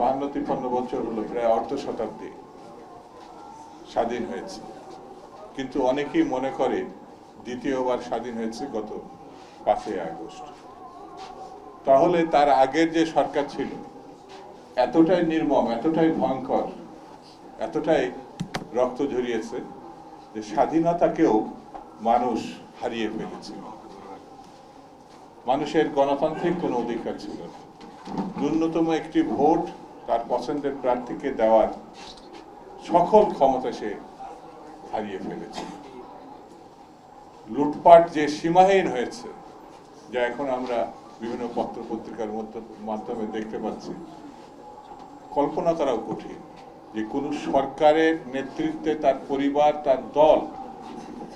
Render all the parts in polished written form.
52-53 বছর হলো, প্রায় অর্ধ শতাব্দী স্বাধীন হয়েছে, কিন্তু অনেকেই মনে করে দ্বিতীয়বার স্বাধীন হয়েছে গত 5ই আগস্ট। তাহলে তার আগের যে সরকার ছিল এতটাই নির্মম, এতটাই ভয়ঙ্কর, এতটাই রক্ত ঝরিয়েছে যে স্বাধীনতাকেও মানুষ হারিয়ে ফেলেছিল। মানুষের গণতান্ত্রিক কোনো অধিকার ছিল না। ন্যূনতম একটি ভোট তার পছন্দের প্রার্থীকে দেওয়ার সকল ক্ষমতা সে হারিয়ে ফেলেছে। লুটপাট যে সীমাহীন হয়েছে, যা এখন আমরা বিভিন্ন পত্র পত্রিকার মাধ্যমে দেখতে পাচ্ছি, কল্পনা করাও কঠিন যে কোন সরকারের নেতৃত্বে তার পরিবার, তার দল,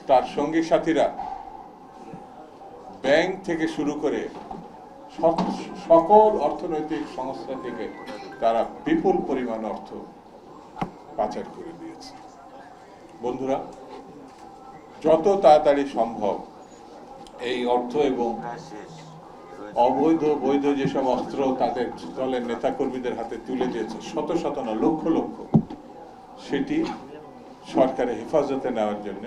তার সঙ্গী সাথীরা ব্যাংক থেকে শুরু করে সকল অর্থনৈতিক সংস্থা থেকে তারা বিপুল পরিমাণ অর্থ পাচার করে দিয়েছে। বন্ধুরা, যত তাড়াতাড়ি সম্ভব এই অর্থ এবং অবৈধ বৈধ যেসব অস্ত্র তাদের দলের নেতাকর্মীদের হাতে তুলে দিয়েছে, শত শত না লক্ষ লক্ষ, সেটি সরকারের হেফাজতে নেওয়ার জন্য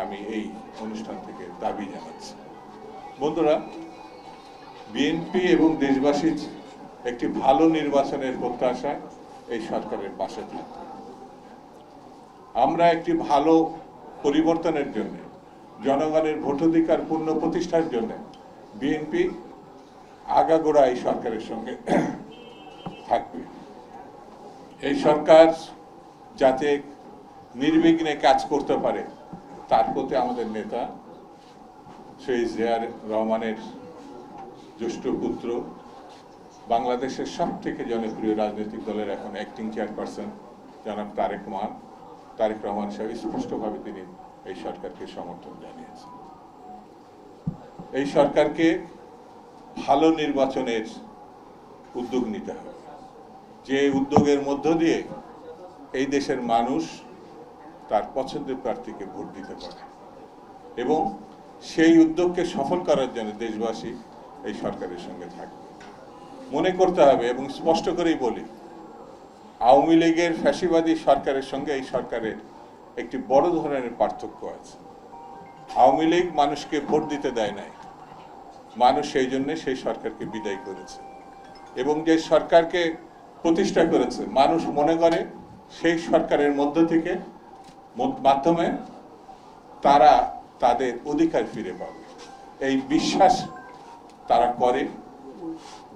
আমি এই অনুষ্ঠান থেকে দাবি জানাচ্ছি। বন্ধুরা, বিএনপি এবং দেশবাসীর একটি ভালো নির্বাচনের প্রত্যাশায় এই সরকারের পাশে থাকবে। আমরা একটি ভালো পরিবর্তনের জন্য, জনগণের ভোটাধিকার পূর্ণ প্রতিষ্ঠার জন্য বিএনপি আগাগোড়া এই সরকারের সঙ্গে থাকবে। এই সরকার যাতে নির্বিঘ্নে কাজ করতে পারে তার প্রতি আমাদের নেতা শহীদ জিয়া রহমানের জ্যেষ্ঠ পুত্র, বাংলাদেশের সবথেকে জনপ্রিয় রাজনৈতিক দলের এখন অ্যাক্টিং চেয়ারপারসন জনাব তারেক রহমান সাহেব স্পষ্টভাবে তিনি এই সরকারকে সমর্থন জানিয়েছেন। এই সরকারকে ভালো নির্বাচনের উদ্যোগ নিতে হবে, যে উদ্যোগের মধ্য দিয়ে এই দেশের মানুষ তার পছন্দের প্রার্থীকে ভোট দিতে পারে, এবং সেই উদ্যোগকে সফল করার জন্য দেশবাসী এই সরকারের সঙ্গে থাকবে। মনে করতে হবে, এবং স্পষ্ট করেই বলি, আওয়ামী লীগের ফ্যাসিবাদী সরকারের সঙ্গে এই সরকারের একটি বড় ধরনের পার্থক্য আছে। আওয়ামী লীগ মানুষকে ভোট দিতে দেয় নাই, মানুষ সেই জন্য সেই সরকারকে বিদায় করেছে, এবং যে সরকারকে প্রতিষ্ঠা করেছে মানুষ মনে করে সেই সরকারের মধ্য থেকে মাধ্যমে তারা তাদের অধিকার ফিরে পাবে। এই বিশ্বাস তারা করে,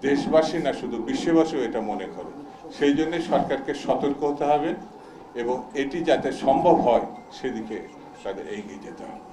দেশবাসী না শুধু বিশ্ববাসীও এটা মনে করে। সেই জন্য সরকারকে সতর্ক হতে হবে এবং এটি যাতে সম্ভব হয় সেদিকে তাদের এগিয়ে যেতে হবে।